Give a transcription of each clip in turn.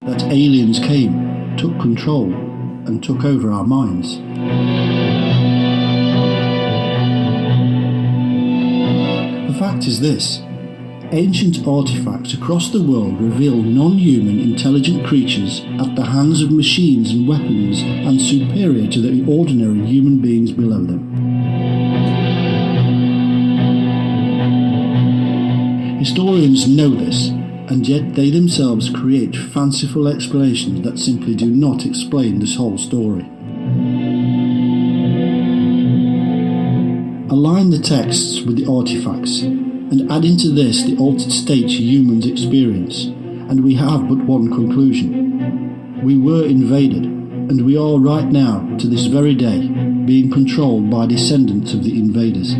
that aliens came, took control, and took over our minds. The fact is this: ancient artifacts across the world reveal non-human intelligent creatures at the hands of machines and weapons and superior to the ordinary human beings below them. Historians know this, and yet they themselves create fanciful explanations that simply do not explain this whole story. Align the texts with the artifacts, and add into this the altered states humans experience, and we have but one conclusion. We were invaded, and we are right now, to this very day, being controlled by descendants of the invaders.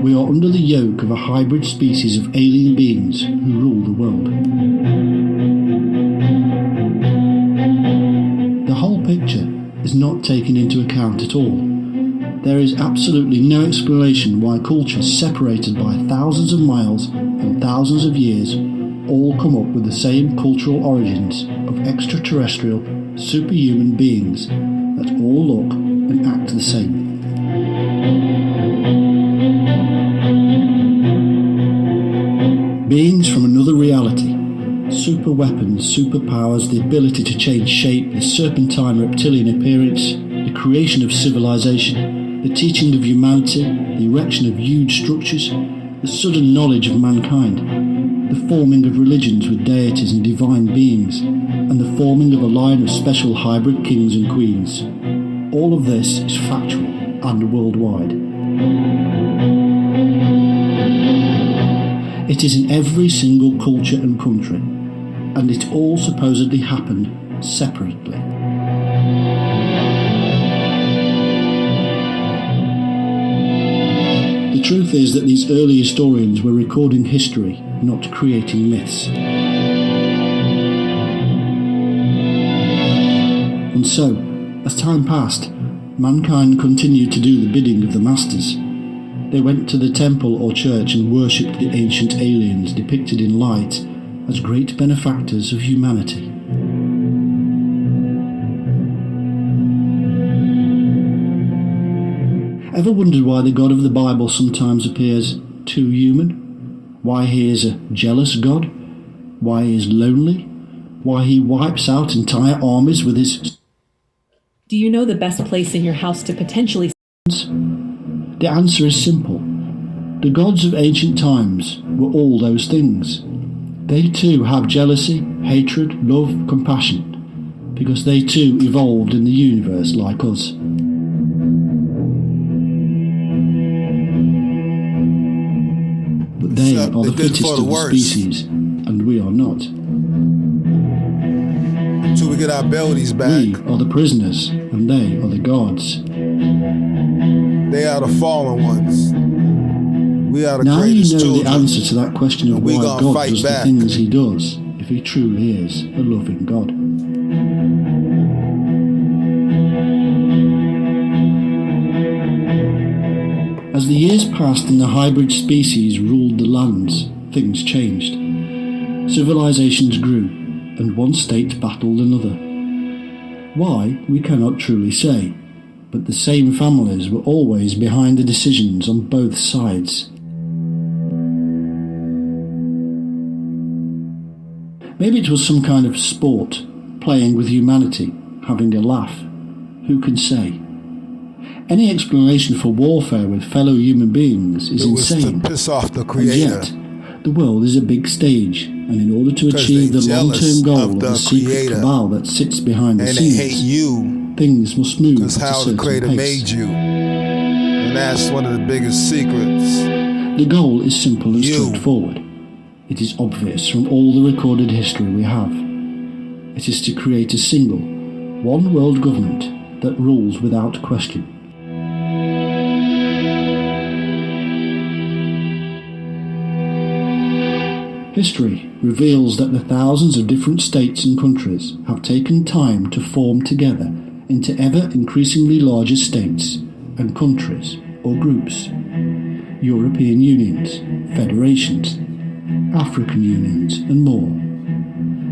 We are under the yoke of a hybrid species of alien beings who rule the world. The whole picture is not taken into account at all. There is absolutely no explanation why cultures separated by thousands of miles and thousands of years all come up with the same cultural origins of extraterrestrial, superhuman beings that all look and act the same. Beings from another reality, super weapons, superpowers, the ability to change shape, the serpentine reptilian appearance, the creation of civilization, the teaching of humanity, the erection of huge structures, the sudden knowledge of mankind, the forming of religions with deities and divine beings, and the forming of a line of special hybrid kings and queens. All of this is factual and worldwide. It is in every single culture and country, and it all supposedly happened separately. The truth is that these early historians were recording history, not creating myths. And so, as time passed, mankind continued to do the bidding of the masters. They went to the temple or church and worshipped the ancient aliens depicted in light as great benefactors of humanity. Ever wondered why the God of the Bible sometimes appears too human? Why he is a jealous God? Why he is lonely? Why he wipes out entire armies with his... Do you know the best place in your house to potentially... The answer is simple. The gods of ancient times were all those things. They too have jealousy, hatred, love, compassion, because they too evolved in the universe like us. But they are the fittest of the species, and we are not. Until we get our abilities back. We are the prisoners, and they are the gods. They are the fallen ones. We are the now greatest you know children. the answer to that question of why God does the things he does, if he truly is a loving God. As the years passed and the hybrid species ruled the lands, things changed. Civilizations grew, and one state battled another. Why, we cannot truly say, but the same families were always behind the decisions on both sides. Maybe it was some kind of sport, playing with humanity, having a laugh. Who can say? Any explanation for warfare with fellow human beings is insane. To piss off the Creator. And yet, the world is a big stage, and in order to achieve the long-term goal of the secret cabal that sits behind the scenes, they hate you, things must move at a how certain the Creator pace. made you. And that's one of the biggest secrets. The goal is simple and straightforward. It is obvious from all the recorded history we have. It is to create a single, one world government that rules without question. History reveals that the thousands of different states and countries have taken time to form together into ever increasingly larger states and countries or groups. European unions, federations, African unions, and more.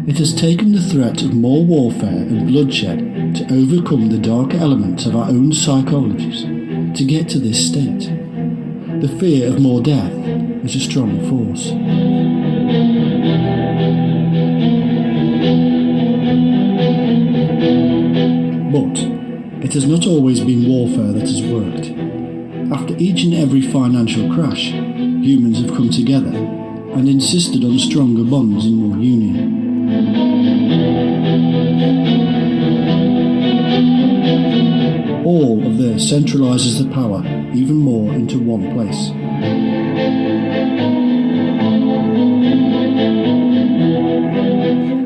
It has taken the threat of more warfare and bloodshed to overcome the darker elements of our own psychologies to get to this state. The fear of more death is a strong force. But it has not always been warfare that has worked. After each and every financial crash, humans have come together and insisted on stronger bonds and more union. All of this centralises the power even more into one place.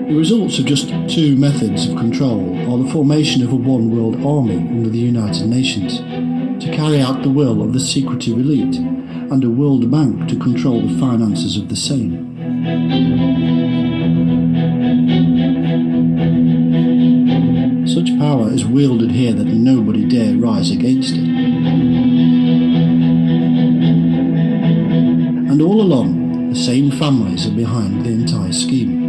The results of just two methods of control are the formation of a one-world army under the United Nations to carry out the will of the secretive elite, and a World Bank to control the finances of the same. Such power is wielded here that nobody dare rise against it. And all along, the same families are behind the entire scheme.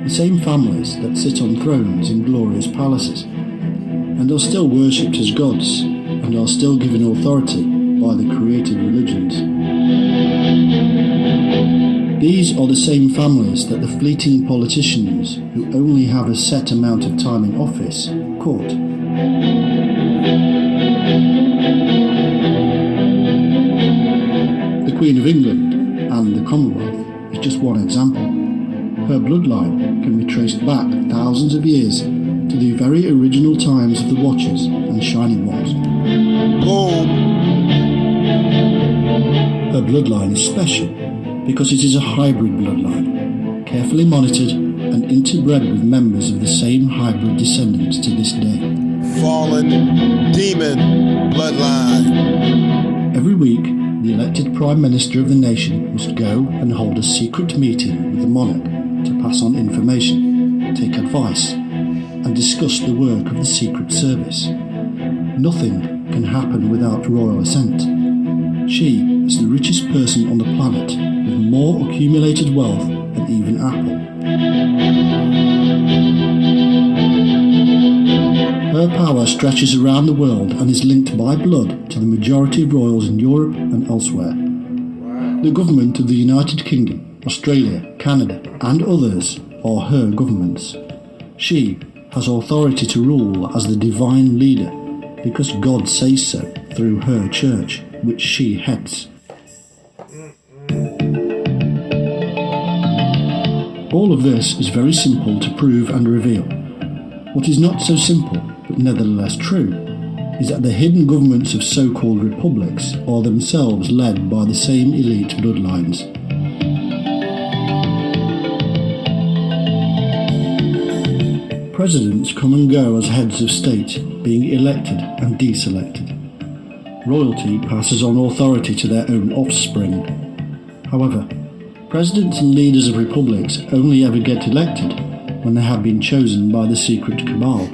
The same families that sit on thrones in glorious palaces, and are still worshipped as gods, and are still given authority by the created religions. These are the same families that the fleeting politicians, who only have a set amount of time in office, court. The Queen of England and the Commonwealth is just one example. Her bloodline can be traced back thousands of years to the very original times of the Watchers and Shining Ones. Boom. Her bloodline is special because it is a hybrid bloodline, carefully monitored and interbred with members of the same hybrid descendants to this day. Fallen demon bloodline. Every week, the elected Prime Minister of the nation must go and hold a secret meeting with the monarch to pass on information, take advice, and discuss the work of the Secret Service. Nothing can happen without royal assent. She is the richest person on the planet, with more accumulated wealth than even Apple. Her power stretches around the world and is linked by blood to the majority of royals in Europe and elsewhere. The government of the United Kingdom, Australia, Canada, and others are her governments. She has authority to rule as the divine leader because God says so through her church, which she heads. All of this is very simple to prove and reveal. What is not so simple, but nevertheless true, is that the hidden governments of so-called republics are themselves led by the same elite bloodlines. Presidents come and go as heads of state, being elected and deselected. Royalty passes on authority to their own offspring. However, presidents and leaders of republics only ever get elected when they have been chosen by the secret cabal.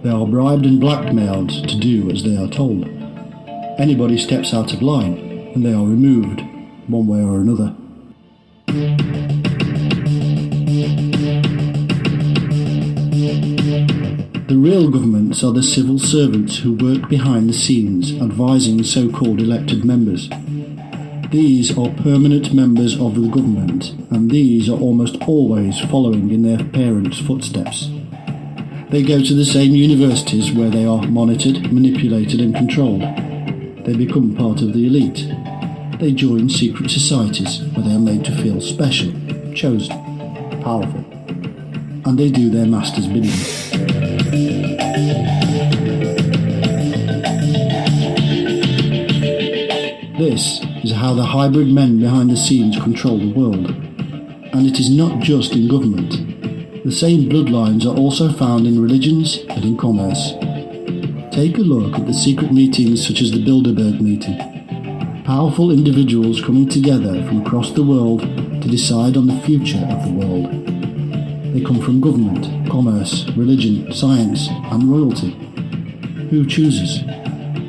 They are bribed and blackmailed to do as they are told. Anybody steps out of line and they are removed, one way or another. The real governments are the civil servants who work behind the scenes advising so-called elected members. These are permanent members of the government, and these are almost always following in their parents' footsteps. They go to the same universities where they are monitored, manipulated and controlled. They become part of the elite. They join secret societies where they are made to feel special, chosen, powerful, and they do their master's bidding. This is how the hybrid men behind the scenes control the world. And it is not just in government. The same bloodlines are also found in religions and in commerce. Take a look at the secret meetings such as the Bilderberg meeting. Powerful individuals coming together from across the world to decide on the future of the world. They come from government, commerce, religion, science, and royalty. Who chooses?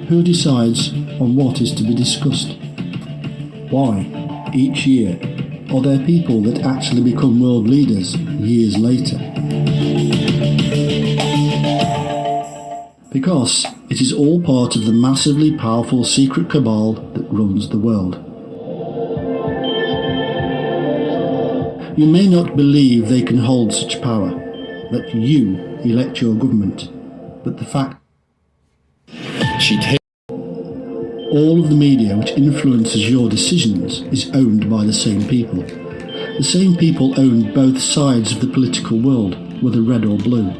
Who decides on what is to be discussed? Why, each year, are there people that actually become world leaders years later? Because it is all part of the massively powerful secret cabal that runs the world. You may not believe they can hold such power, that you elect your government, but the fact all of the media which influences your decisions is owned by the same people. The same people own both sides of the political world, whether red or blue.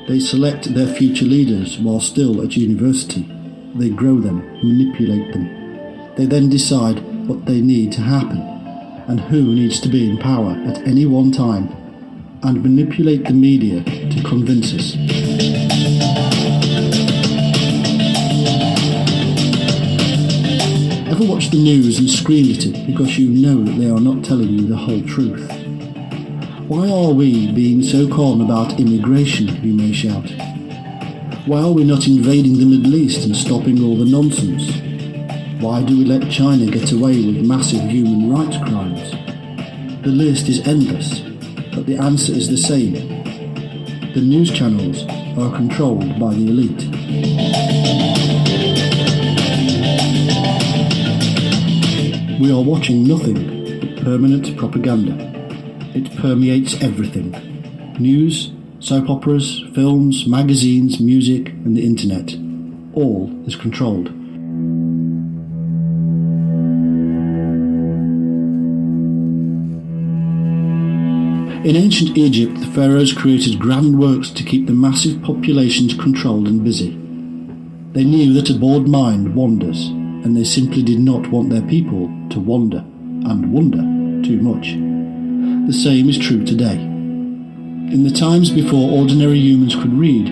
They select their future leaders while still at university. They grow them, manipulate them. They then decide what they need to happen and who needs to be in power at any one time, and manipulate the media to convince us. Ever watch the news and scream at it because you know that they are not telling you the whole truth? Why are we being so calm about immigration, you may shout? Why are we not invading the Middle East and stopping all the nonsense? Why do we let China get away with massive human rights crimes? The list is endless, but the answer is the same. The news channels are controlled by the elite. We are watching nothing but permanent propaganda. It permeates everything. News, soap operas, films, magazines, music, and the internet. All is controlled. In ancient Egypt, the pharaohs created grand works to keep the massive populations controlled and busy. They knew that a bored mind wanders, and they simply did not want their people to wander and wonder too much. The same is true today. In the times before ordinary humans could read,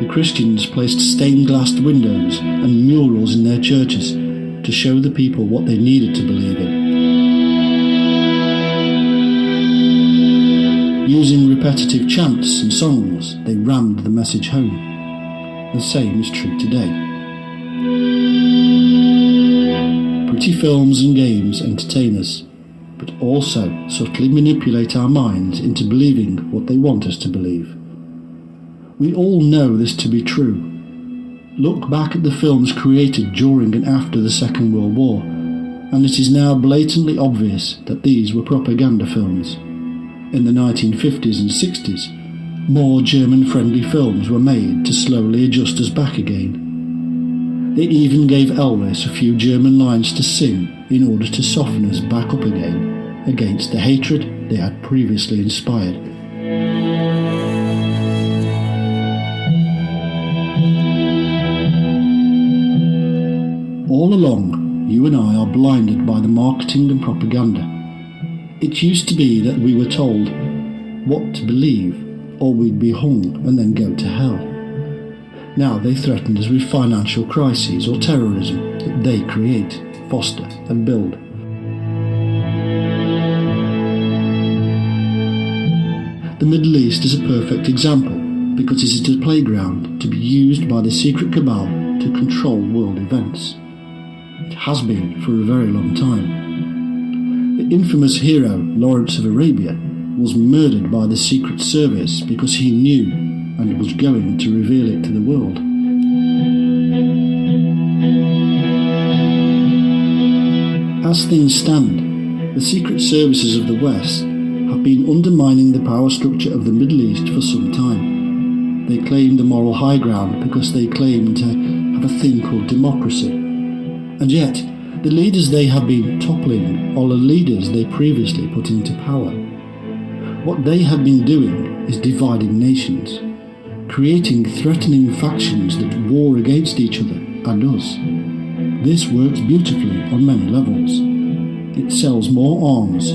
the Christians placed stained glass windows and murals in their churches to show the people what they needed to believe in. Using repetitive chants and songs, they rammed the message home. The same is true today. Pretty films and games entertain us, but also subtly manipulate our minds into believing what they want us to believe. We all know this to be true. Look back at the films created during and after the Second World War, and it is now blatantly obvious that these were propaganda films. In the 1950s and 60s, more German-friendly films were made to slowly adjust us back again. They even gave Elvis a few German lines to sing in order to soften us back up again against the hatred they had previously inspired. All along, you and I are blinded by the marketing and propaganda. It used to be that we were told what to believe, or we'd be hung and then go to hell. Now they threaten us with financial crises or terrorism that they create, foster and build. The Middle East is a perfect example because it is a playground to be used by the secret cabal to control world events. It has been for a very long time. The infamous hero, Lawrence of Arabia, was murdered by the Secret Service because he knew and was going to reveal it to the world. As things stand, the secret services of the West have been undermining the power structure of the Middle East for some time. They claim the moral high ground because they claim to have a thing called democracy. And yet, the leaders they have been toppling are the leaders they previously put into power. What they have been doing is dividing nations, creating threatening factions that war against each other and us. This works beautifully on many levels. It sells more arms.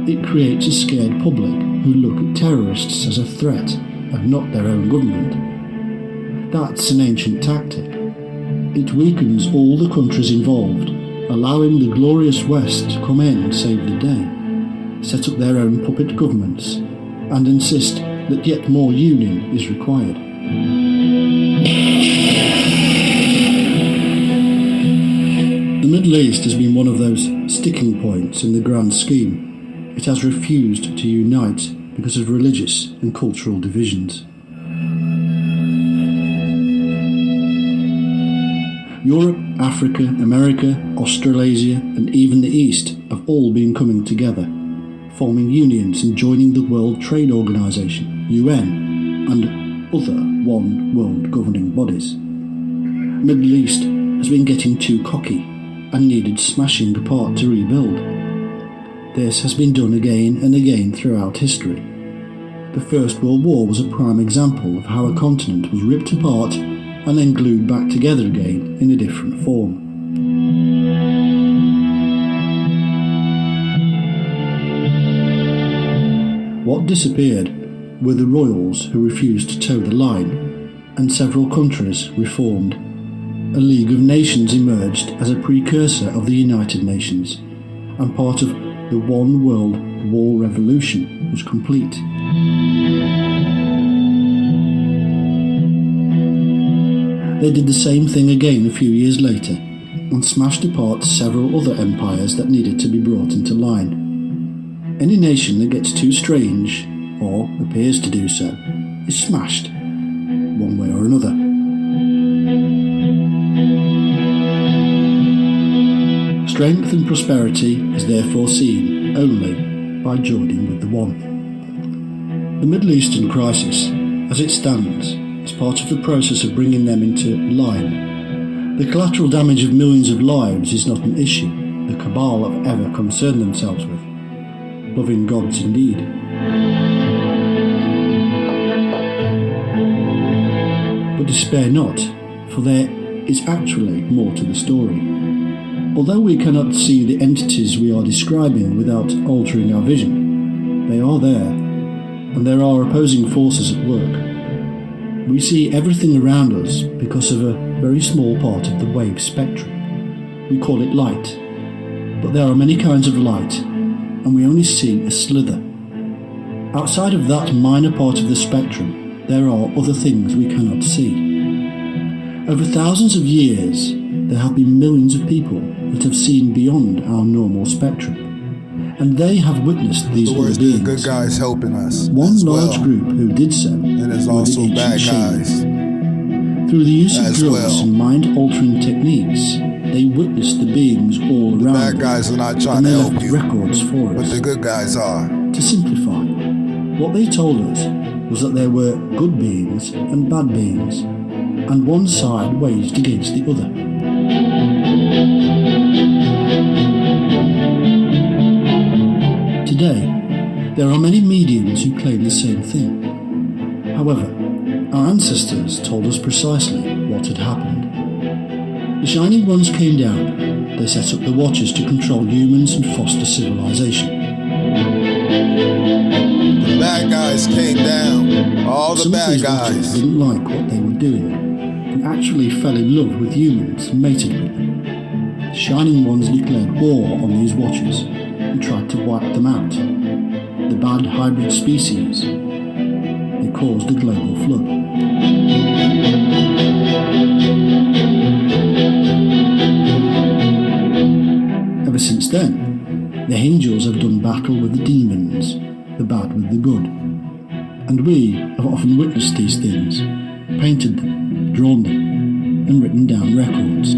It creates a scared public who look at terrorists as a threat and not their own government. That's an ancient tactic. It weakens all the countries involved, allowing the glorious West to come in and save the day, set up their own puppet governments, and insist that yet more union is required. The Middle East has been one of those sticking points in the grand scheme. It has refused to unite because of religious and cultural divisions. Europe, Africa, America, Australasia, and even the East have all been coming together, forming unions and joining the World Trade Organization, UN, and other one world governing bodies. Middle East has been getting too cocky and needed smashing apart to rebuild. This has been done again and again throughout history. The First World War was a prime example of how a continent was ripped apart and then glued back together again in a different form. What disappeared were the royals who refused to toe the line, and several countries reformed. A League of Nations emerged as a precursor of the United Nations, and part of the One World War Revolution was complete. They did the same thing again a few years later, and smashed apart several other empires that needed to be brought into line. Any nation that gets too strange, or appears to do so, is smashed, one way or another. Strength and prosperity is therefore seen only by joining with the one. The Middle Eastern crisis, as it stands, is part of the process of bringing them into line. The collateral damage of millions of lives is not an issue the cabal have ever concerned themselves with. Loving gods indeed. But despair not, for there is actually more to the story. Although we cannot see the entities we are describing without altering our vision, they are there, and there are opposing forces at work. We see everything around us because of a very small part of the wave spectrum. We call it light, but there are many kinds of light, and we only see a slither. Outside of that minor part of the spectrum, there are other things we cannot see. Over thousands of years, there have been millions of people that have seen beyond our normal spectrum, and they have witnessed these other beings. The good guys helping us. One large group who did so and there's were also the bad ancient guys. Shamans. Through the use of drugs and mind-altering techniques, they witnessed the beings all around Bad guys are not trying and to they help left you, records for but us. the good guys are. To simplify, what they told us was that there were good beings and bad beings, and one side waged against the other. Today, there are many mediums who claim the same thing. However, our ancestors told us precisely what had happened. The Shining Ones came down. They set up the Watchers to control humans and foster civilization. The bad guys came down. All the Some of bad these Watchers guys. didn't like what they were doing and actually fell in love with humans and mated with them. The Shining Ones declared war on these Watchers and tried to wipe them out. The bad hybrid species. They caused a global flood. Ever since then, the angels have done battle with the demons, the bad with the good. And we have often witnessed these things, painted them, drawn them, and written down records.